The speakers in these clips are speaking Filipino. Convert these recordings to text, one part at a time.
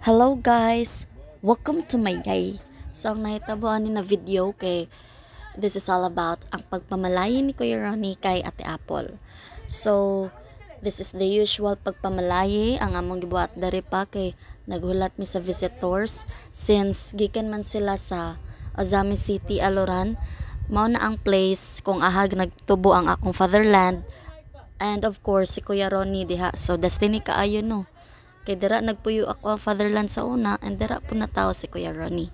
Hello guys! Welcome to my yay! So ang nahitabuan ni na video kay this is all about ang pagpamalayi ni Kuya Ronnie kay Ate Apple. So this is the usual pagpamalayi ang among gibuhat dari pa kay naghulat mi sa visitors since gikan man sila sa Ozami City, Aloran. Mao na ang place kung ahag nagtubo ang akong fatherland and of course si Kuya Ronnie diha. So destiny kaayo no. Kay dira nagpuyo ako ang fatherland sa una and dira po natawo si Kuya Ronnie.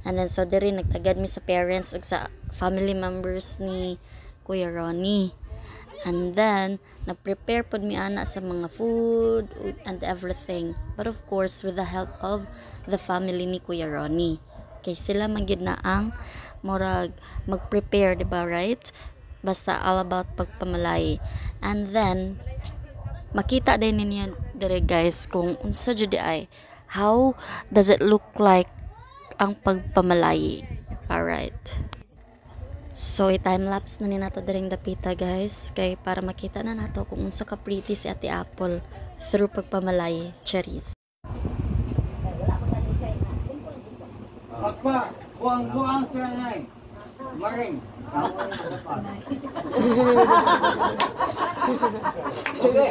And then so diri nagtagad mi sa parents ug sa family members ni Kuya Ronnie. And then nag-prepare pod mi ana sa mga food and everything. But of course with the help of the family ni Kuya Ronnie. Kay sila man gyud na ang murag mag-prepare, diba, right? Basta all about pagpamalay. And then makita din ninyo dire guys kung unsa jud ay how does it look like ang pagpamalayi. Alright, so i-time lapse na ni nato diring dapita guys kay para makita na nato kung unsa ka pretty si Ate Apple through pagpamalayi. Cherries Apa, buang-buang siya na eh. Maring. Okay.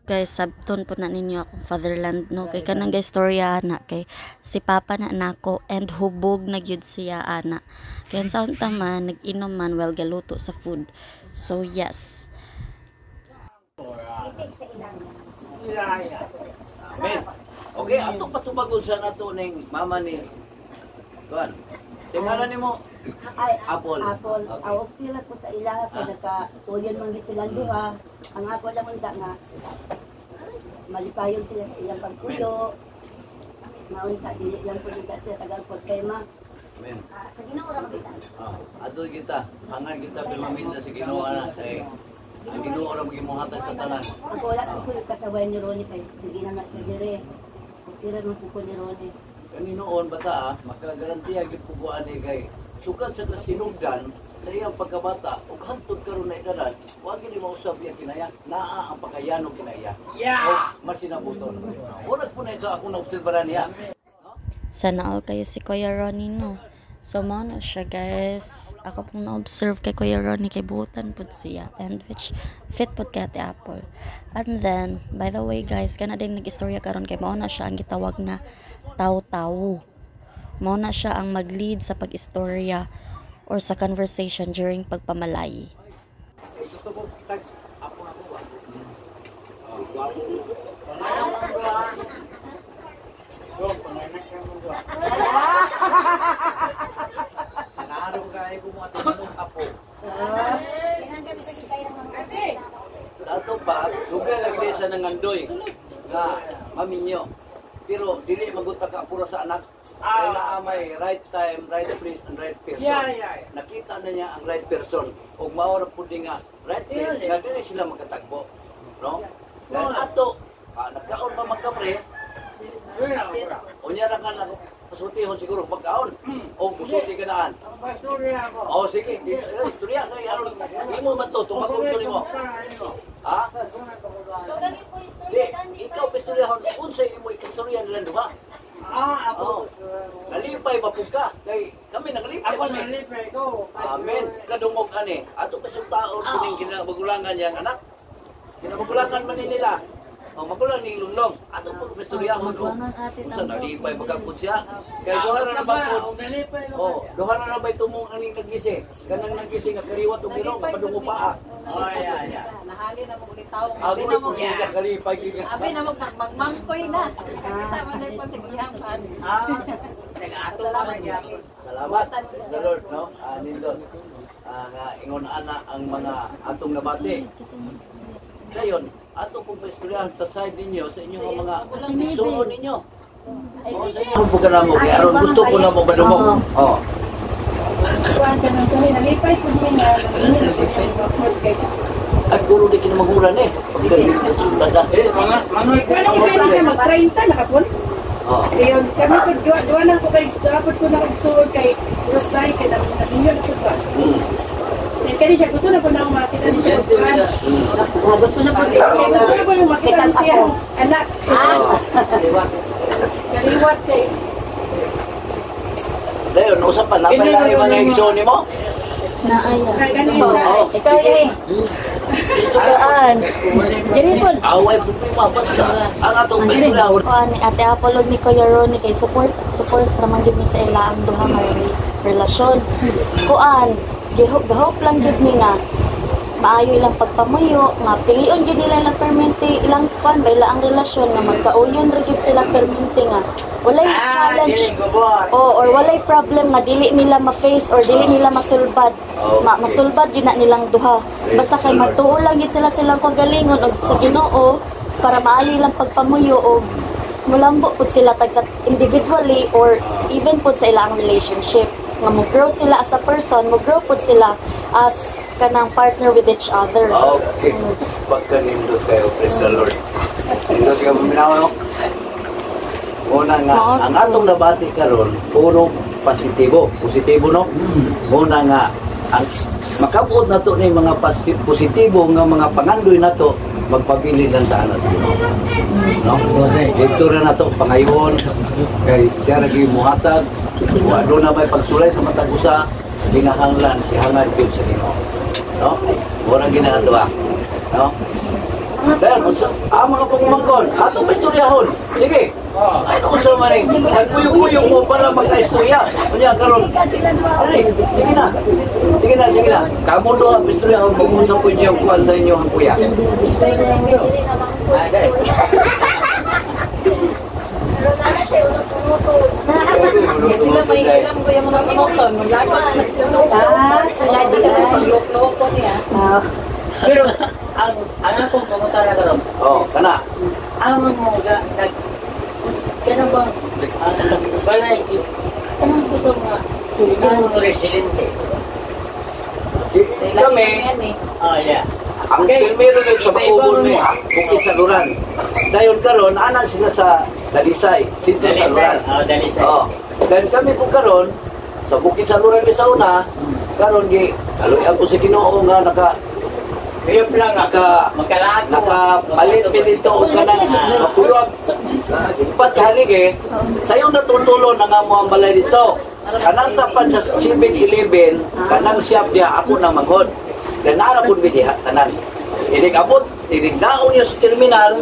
guys, sabton po na ninyo akong fatherland no kay kanang guys storya ana kay si papa na nako and hubog na gyud siya ana kay sa unta man nag-inom man while galuto sa food. So yes, Men, okay, ato patubagon sa nato ning mama ni Kuan. Tingala nimo Apple. Apple. Okay. Okay lang po sa ilaha kay nagka-tuyan man gid silang duha. Ang ako lang man nga malipayon sila sa ilang pagpuyo. Maun ka dili lang po gid sa tagal problema. Men. Sa Ginoo ra mabitan. Ato kita, hangan kita pinaminta sa Ginoo na sa ang Ginoo ra magimuhatag sa tanan. Ako wala ko kasabay ni Ronnie kay sige na na sa dire. Okay ra man po ni Ronnie. Kaninoon bata makagarantiya gid ko kuan ni kay sukad sa kasinugdan sa iyang pagkabata ug hantod karon na edad wa gid mausab iya kinaya naa ang pagayano kinaya. Yeah. Masinabuton. Wala po na ito ako na obserbaran niya. sana all kayo si Kuya Ronnie no. So mao na siya guys, ako pong na-observe kay Kuya Ronnie kay buutan pud siya and which fit pud kay Ate Apple. And then by the way guys, kana din nag-istorya karon kay mao na siya ang gitawag na taw-tawo. Mao na siya ang mag-lead sa pag-istorya or sa conversation during pagpamalayi. Nakaharap kaya ko mo ato mo apo. Ato pa, dugay lagi din siya nangandoy nga maminyo. Pero dili magunta ka puro sa anak. Kaya naa may right time, right place, and right person. Nakita na niya ang right person. Ug mao ra pud nga right place, nga dili sila magkatagbo. No? Dahil ato, nagkaon pa magkamre. Unya ra ka na pasutihon siguro pagkaon. O pusuti ka naan. O sige, istorya kay ano imo man to tumakog to nimo. Ha? Ikaw pistorya unsa imo ikastorya nila duha? Ako. Nalipay ba pud ka? Kay kami naglipay. Ako naglipay ko. Amen. Kadungog ani. Ato pasutaon kuning kinabagulangan yang anak. Kinabagulangan man nila. Magulang ni Lunlong. Ato po pistoryahan ko. Unsa nalipay pagkapud siya? Kay duha ra na bangkod. Duha ra na bay tumong aning nagisi. Kanang nagisi nga kariwat ug girong padungo paa. Nahali na mo ulit tawag. Abi na mo giya kalipay giya. Abi na mo magmangkoy na. Kita man dai pa sigyang kan. Ato lang gyapon. Salamat sa Lord, no? Nindot. Nga ingon ana ang mga atong nabati. Dayon, ato pong paistoryahan sa side ninyo, sa inyong mga igsuon ninyo. Sa inyong pagkara mo, kaya aron gusto ko na mo badumog. Kuan ka nang sabi nalipay pud mi na. At guro di kinamaguran eh. Pagkara, Manoy ka na siya mag-30 nakapon. Ayun, kami ko duwa na ko kay dapat ko na igsuon kay Rostay kay na ninyo na pud. Kaya siya, gusto na po na makita ni siya. Gusto na po Gusto na po na makita ni siya. Anak. Kaliwat kay. Dayon, usap pa, napay na yung mga iksoni mo? Naaya. Kanisa. Ikaw eh. Kaan. Jeripon. Away po prima, basta. Ang atong pagkula. Kuan ni Ate Apollo ni Kuya Ronnie kay support naman gid mi sa ila ang duha nga relasyon. Kuan, gihop lang gid mi nga maayo ilang pagpamuyo nga pilion gid nila ilang permente ilang kuan bayla ang relasyon nga magkauyon ra gid sila permente nga walay challenge or walay problem nga dili nila ma-face or dili nila masulbad. Masulbad yun na nilang duha. Basta kay magtuo lang gid sila silang kagalingon og sa Ginoo para maayo ilang pagpamuyo og mulambo pud sila tag sa individually or even pud sa ilang relationship nga mo-grow sila as a person, mo-grow pud sila as kanang partner with each other. Okay. Pagka-nindot kayo, praise the Lord. Nindot kayo maminaw, no? Una nga, ang atong nabati karon puro positibo, no? Una nga, ang makabuot na to ni mga positibo nga mga pangandoy na to, magpabili lang sa anas. No? Dito na to, pangayon, kay siya naging muhatag, ano na may pagsulay sa matag usa, ginahanglan, ihangad yun sa Ginoo. No? Mura ginagawa. No? Dahil, mga pagmangkon, atong istoryahon. Sige. Ay, kung sa maning, nagpuyong-puyong mo para magka-istorya. Kanya, karon. Ay, sige na. Sige na. Kamu doon, istoryahon kung sa po niyo kuwan sa inyo ang kuya. Sila may sila mo yung mga motor, maglagot na sila. Lagi sila paglok-loko niya. Pero, ang akong pumunta na karon. Oh, kana. Amon mo kana bang balay kanang puto nga hindi mo residente. Kami, Yeah. ang primero nyo sa Bakubon ni Bukit Saluran. Dayon karon anak sila sa Dalisay, Sinto Saluran. Dalisay. Oh. Dan kami po karon sa Bukit Saluran ni Sauna, karon gi aloy ako sa Ginoo nga Kayop lang nakapalit mi dito og kanang mapulog. Ipat kahalig sayo natutulon na nga mo ang balay dito. Kanang tapan sa 7-Eleven, kanang shop dia ako na magod. Dan nara pud bidiha tanan. Inig abot, inig naon yung sa terminal,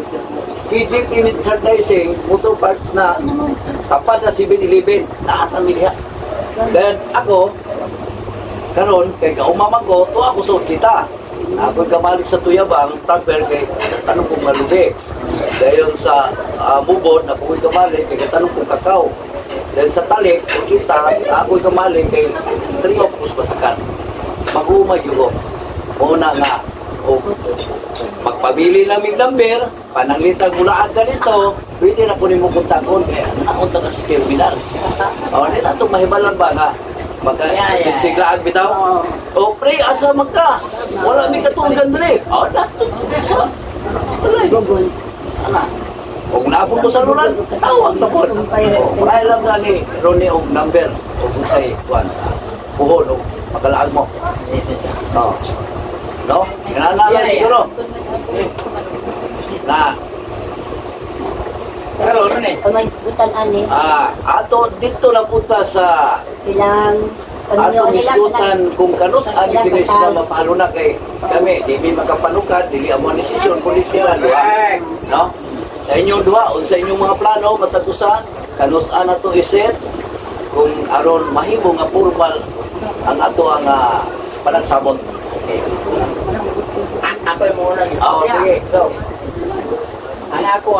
KGP merchandising, motor parts na tapat na 7-Eleven, naatan bidiha. Dan ako, karon kay kaumamang ko, to ako sa kita. Ako kamalik sa Tuyabang, transfer kay tanong kong malubi. Dayon sa Bubod, ako kamalik kay tanong kong kakao. Dayon sa Talik, kita, ako kamalik kay Trio Puspasakan. Mag-umay yun. Una nga, magpabili namin number, pananglitang mulaan ka nito, pwede na po ni mo kontakon, kaya nakunta ka sa terminal. O, nila itong mahibalan ba nga? Magka-siglaan bitaw? O, pre, asa magka? Wala may katunggan dali. O, nato. Wala. Ana. Kung naabot ko sa luran, tawag na po. O, marahil lang nga ni Ronnie og number. O, kung sa'y, buhol, o, magkalaan mo. O. No? Ganaan siguro. Na, karon May isgutan ani. ato dito na punta sa Bilang atong isgutan kung kanus ang dili sila mapalo na kay kami di mi makapanukan dili amo ni sesyon kulit sila duha, no? Sa inyong duha unsa inyong mga plano matag usa kanus ana to iset kung aron mahimo nga formal ang ato ang panagsabot. Okay. Ako mo na Sige, go. Anak ko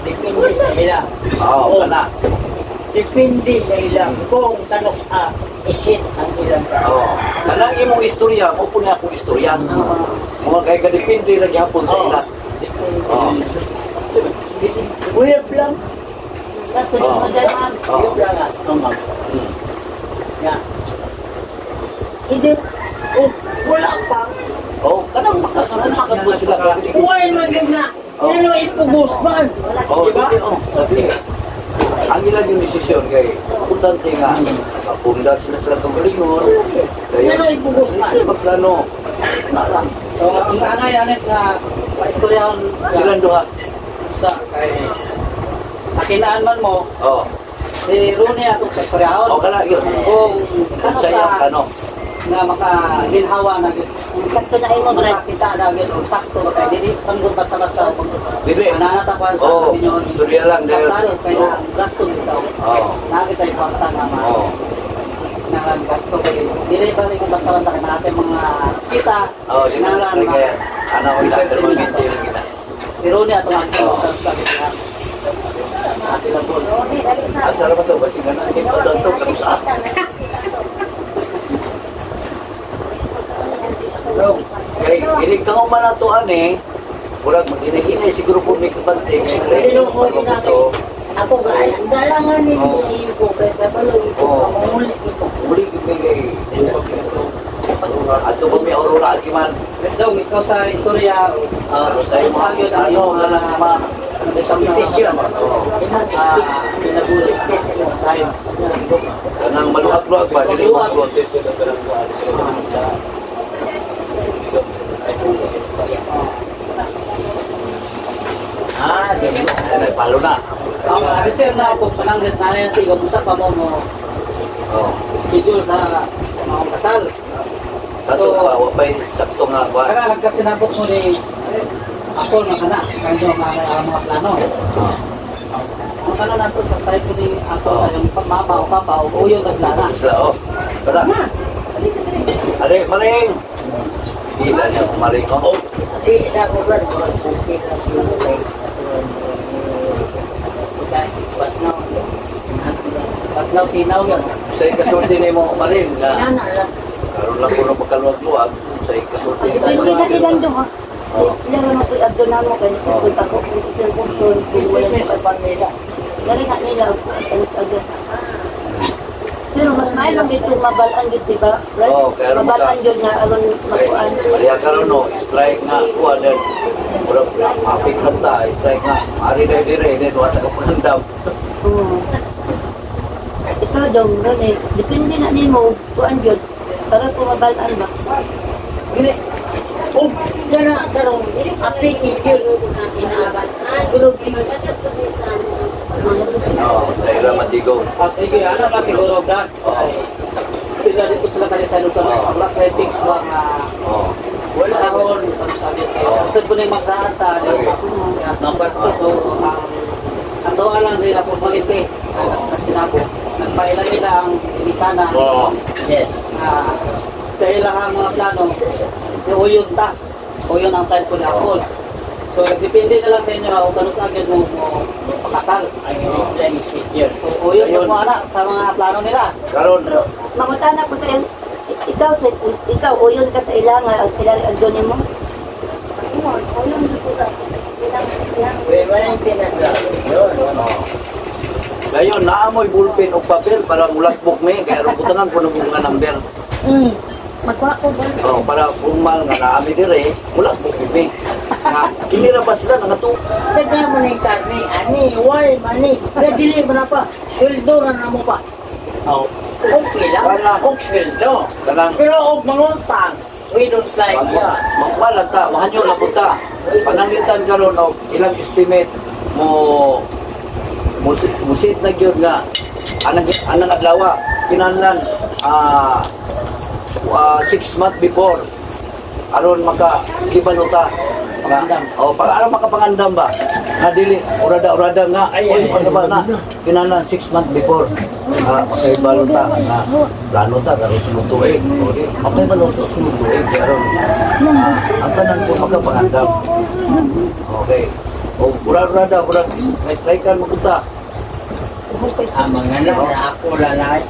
depende sa ilang. Kana. Depende sa ilang kung tanong isit ang ilang. Kanang imong istorya, mo po na akong istorya. Mga kay kadepende ra gyapon sa ila. Weird lang. Kasi madaman. Weird lang ma'am. Hindi. Wala pa. Kanang makasunod mo sila. Why man nga? Ano ipugos man? Diba? Ang ilang yung desisyon kay kung importante nga, nakapunda sila sa kagalingon. Kaya, Yan ay bugos na. sila magplano. So, ang anay anip na paistoryahan Silang duha. sa kay nakinaan man mo, Oo. si Rooney atong paistoryahan. O, kana, yun. Kung ano Saya, sa ano. nga makaginhawa na gid. Sakto na imo, Brad. Makakita na gid o sakto ba kay dili panggon basta-basta Dili. nanatapan sa Oo, kami yun. istorya lang. Kasal kaya Oo. ang gasto dito. Oo. Nakita yung kwarta nga Oo. na ang gasto kay dili ba kung basta lang sa natin mga sita. Oo, di na lang kaya. Ano ko lang, permanente yung kita. Si Rooney atong ang sa kita. Ate lang po. Ang sarap ito, kasi nga na, hindi pa ito, tapos Kaya, ilig kang umanatuan eh, kurang mag-inahinay siguro po may kapante. Pero ko ginagawa. Ako galangan ni iyo ko kay kabalo ito. Mamuli ito. Muli kibigay. Ato ba may aurora agiman? Dong, ikaw sa istorya, Sa iyo ano, lalama. Competition. pinabulit tayo. Kanang maluag-luag ba? Dili maluag. Ganyan. Ay, palo na. Ang reserve na ako, pananglit na yan, tiga musa pa mo Oh. schedule sa mga kasal. Tato pa, wapay sakto nga ba? Kaya nagkasinabot mo ni ako na kana, kanyo mga plano. Ang ano na to sa side ko ni ako, yung mama o papa o uyo kas lana. Sila, oh. Tara. Are, maring. Gila niya, maring. Oh. Di sa ko Brad. Patlaw sinaw yan. Sa ikasulti ni mo, maring. Nana lang. Karoon lang po ng magkaluag-luag. Sa ikasulti ni Depende na nilang duha. Oh. Sila naman ko abdo na mo kaya sa punta ko kung ito yung kursun kung wala mo sa panila. Dari na nila ako alis agad. Pero mas may lang dito mabalaan yun, diba? Right? Oo, kaya naman Mabalaan ka- yun nga aron makuan. Kaya karoon no, strike nga kuha din. Murag mapik lang ta, strike nga. Ari na dire, din wala ka pagandam. Oo. Ito dong, ron eh. Depende na nimo kuan yun. Para kung mabalaan ba. Gini. Oh, gana karong apik ikil inaaban. Pero Oo, sa ila matigo. Sige, ano ba siguro Brad? Sila dito sila kanya sa lugar. Ang last na fix ba nga Oo. wala ahon. Gusto ko na yung magsaata. Number 2. So, ang doa lang nila po maliti. Kasi na po. Nagpailan nila ang inikana. Oo. yes. Sa ilang mga plano, uyon ta. Uyon ang side ko ni Apol. So, depende na lang sa inyo kung kano sa agad mo pakasal. Ay, plan is here. So, uyon yung mga anak sa mga plano nila. Karon, Pero mangutana ko sa iyo, ikaw uyon ka sa ilangan at sila agdo nimo. Well, wala yung pinasa. Yun. gayon naamoy bulpen o papel para mulasbok me kaya ro butangan ko ng mga number. Magkuha ko ba? Oh, para formal nga naami dire, mulasbok me. Nga kini ra ba sila nangato? Daghan mo na yung karne. Ani, wal, mani. Nadili mo na pa. Sweldo na mo pa. Oh, okay lang. Og sweldo. Kanang Pero og mangutang. We don't like that. magwala ta, mahanyo na punta. Panangitan karon og ilang estimate mo musit na gyud nga anang adlaw kinahanglan 6 months before aron maka-gibanuta pangandam. Para aron makapangandam ba na dili urada-urada nga ay pagaba na kinahanglan 6 months before maka-gibanuta na plano ta karon sunod tuig okay maka-gibanuta sunod tuig karon ang tanan ko makapangandam okay o urada-urada may strikean mo punta Mga anak na ako lalaki.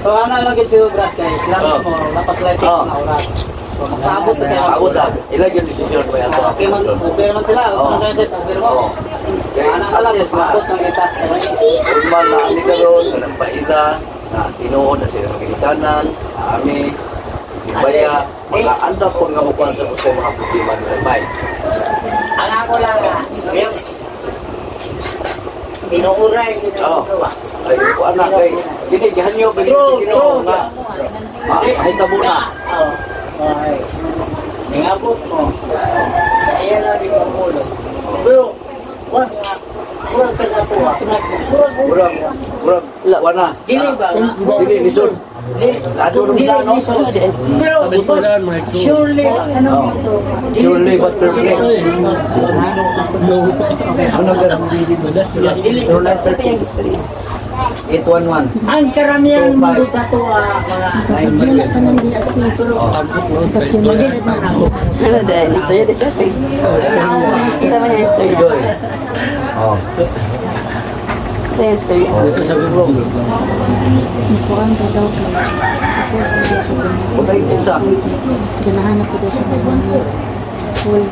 So, ano lang yun si Brad guys? Lang mo, napaslay fix na oras. So, magsabot na sila. Ako ta, ilag yung decision ko yan. Okay man sila. Gusto na sila sa okay mo. Ano na lang, magsabot na kita. Formal na kami karoon, kanang paila, na tinuod na sila magigitanan, kami, ibaya, mga anda po nga mukuhan sa gusto mga problema nila. Bye. Ang ako lang yung Inuuray kita Oh. ito ba? Ay, ko anak kay kini gihanyo ba Ginoo nga mahitabo na. Oo. Ay. Ningabot mo. Kaya na rin ang mulo. Pero, wag ka na po. Murag wana. Dili ba? Dili lisod. Lado ro plano. Pero, surely, ano ito? Surely but perfect. Ano ba? Dili Surely but perfect. 811. ang karamihan mo sa ito, mga Wala ka nang di-assist. magigit man ako. Ano dahil? Istorya di sa atin. Kasama niya istorya. Joy. Oh. Sa istorya. Mukuan ka daw kay support ko daw siya ganun. Pagay isa. Ganahanap ko daw siya ganun. Full.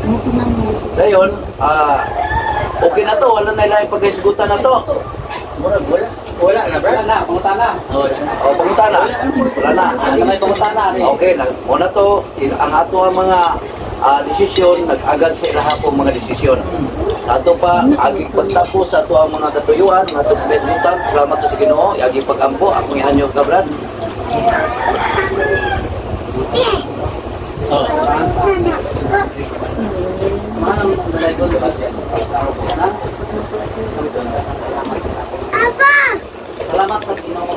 Ano po na mo? Dayon, okay na to, wala na ilang pagkaisgutan na to. Murag, wala na, bro. Wala na, pumunta na. O, pumunta na. Wala na. Hindi may pumunta na. Okay, una to, ang ato ang mga desisyon, nag-agad sa ilaha po mga desisyon. Ato pa, aging pagtapos sa ato ang mga katuyuan, ato pagkaisgutan, salamat to sa Ginoo, aging pag-ampo, akong ihanyo ka, Brad. Mahal mo dalay ko kasi. Salamat sa Ginoo.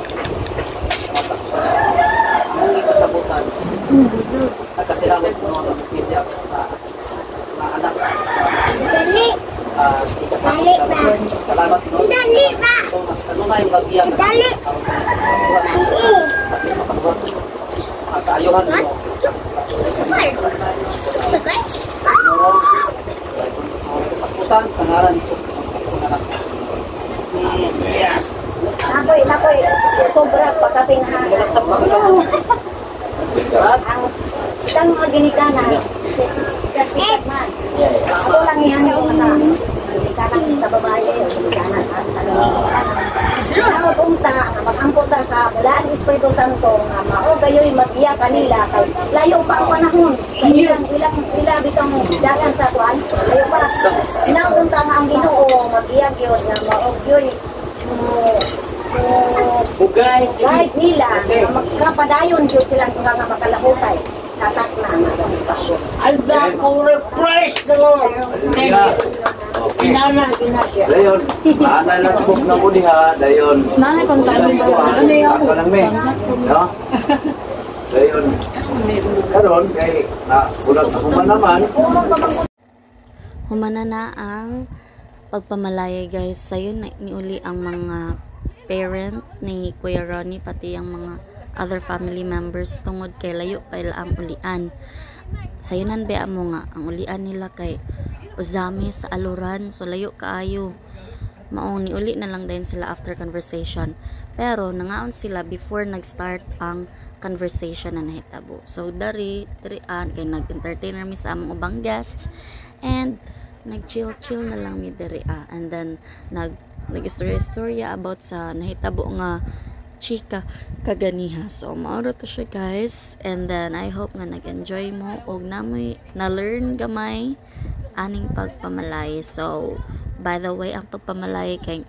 Ang hindi kasabutan. Kasi namin ko ng pidya sa mga anak. Salamat Ginoo. Ano na yung bagiyan? At ayuhan mo. Pagpusan sa ngalan ni Jesus. Yes. Nakoy, sobra pagkatinghan. Ang mga ginikanan, sikat man. Ako lang yan yung mga ginikanan sa babae, ginikanan. Ako punta, mag-amputa sa Bulaan Espiritu Santo, nga mao kayo'y mag-iya kanila, kay layo pa ang panahon. Sa ilang bitang dagan sa kuan, layo pa. Inaunta nga ang Ginoo, mag-iya yun, nga mao kayo'y Bugay. kahit nila, magkapadayon yun silang nga makalahutay. Tatak na ang pasyon. And that will refresh the Lord. Okay. Inana siya. Dayon, naanay lang po na po diha, dayon. Nanay, kontak mo ba? Ano yung ako lang may, no? Dayon, karon kay na bulag ako man naman. Humana na ang pagpamalaya guys. Sayo na niuli ang mga parent ni Kuya Ronnie pati ang mga other family members tungod kay layo pa ila ang ulian. Sayo nan bea mo nga ang ulian nila kay Uzami sa Aluran, so layo kaayo. Maong niuli na lang din sila after conversation. Pero nangaon sila before nag-start ang conversation na nahitabo. So darian kay nag-entertain mi sa among ubang guests and nag-chill na lang mi darian. And then nag-istorya about sa nahitabo nga chika kaganiha. So mauro to siya guys, and then I hope nga nag-enjoy mo og namoy na-learn gamay aning pagpamalay. So by the way, ang pagpamalay kay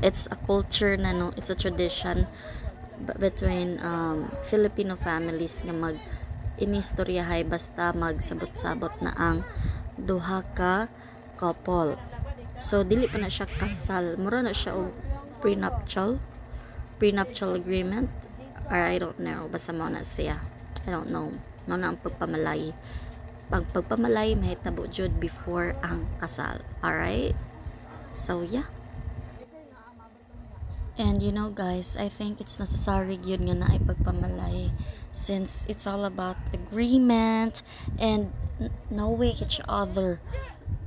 it's a culture na no, it's a tradition between Filipino families nga mag inistoryahay basta magsabot-sabot na ang duha ka couple. So dili pa na siya kasal, mura na siya og prenuptial agreement, or I don't know, basta mo na siya, I don't know, mo na ang pagpamalay. Pagpamalay mahitabo jud before ang kasal. Alright, so yeah. And you know guys, I think it's necessary yun nga na ay pagpamalay, since it's all about agreement and knowing each other.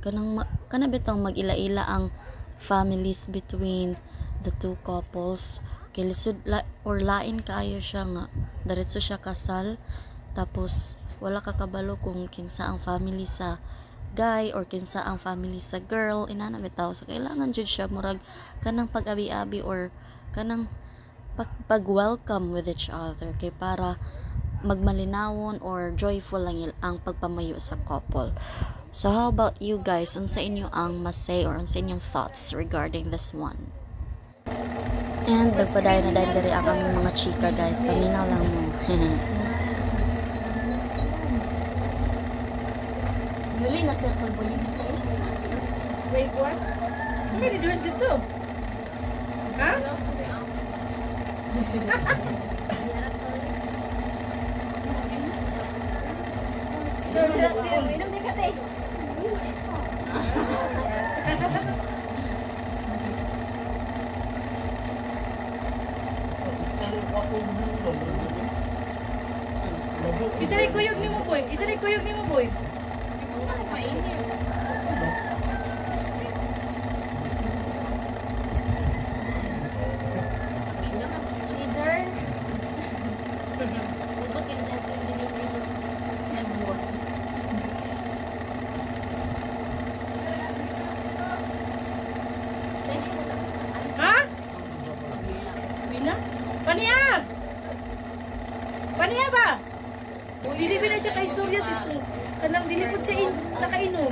Kana bitang mag-ila-ila ang families between the two couples. Kay lisod or lain kaayo siya nga diretso siya kasal, tapos wala ka kabalo kung kinsa ang family sa guy or kinsa ang family sa girl, inana bitaw. So kailangan jud siya murag kanang pag-abi-abi or kanang pag-welcome with each other, kay para magmalinawon or joyful lang ang pagpamayo sa couple. So how about you guys? Unsa inyo ang masay or unsa inyong thoughts regarding this one? And nagpaday na dahil diri ang aming mga chika guys. Paminaw lang mo. Yuli na circle po yun. Wait, what? How many doors dito? Ha? Minum di kate. Isa rin kuyog ni mo, boy. Isa rin kuyog ni mo, boy. Mainit. Freezer. Ubot yung sa delivery. Ha? Bina? Paniya! Paniya ba? Dili ba na siya ka-istorya sis kung kanang dili po siya nakainom.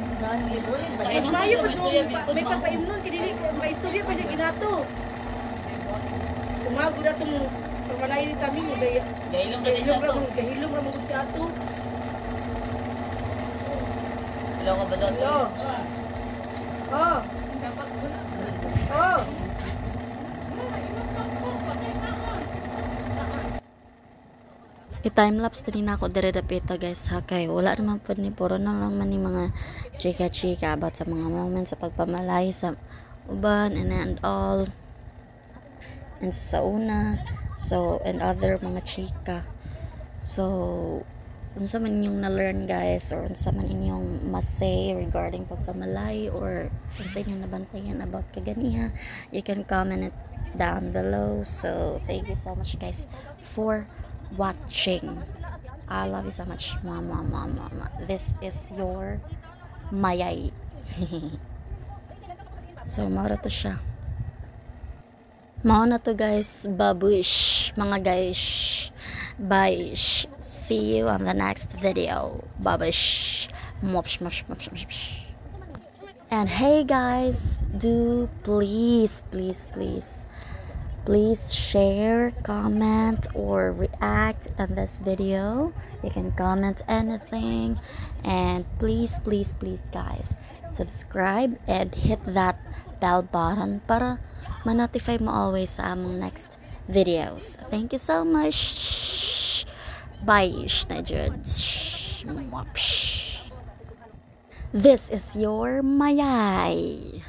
Mas mayo pa nung may papainom kini may istorya pa siya ginato. Sumago na itong pamalayo ni Tami mo gaya. Gahilom ka mo siya ato. Hello ka ba doon? Hello. Oh. Oh. I-timelapse din ako dire dapita guys ha, kay wala naman po ni puro na lang man ni mga chika-chika about sa mga moments sa pagpamalay sa uban and all and sa una so and other mga chika. So unsa man inyong na-learn guys or unsa man inyong masay regarding pagpamalay or unsa inyong nabantayan about kaganiha, you can comment it down below. So thank you so much guys for watching. I love you so much. Mama. This is your mayay. So mara to siya. Mao na to guys. Babush mga guys. Bye. See you on the next video. Babush. And hey guys, do please share, comment, or react on this video. You can comment anything, and please guys, subscribe and hit that bell button para ma-notify mo always sa among next videos. Thank you so much. Bye, Schnejuds. This is your mayay.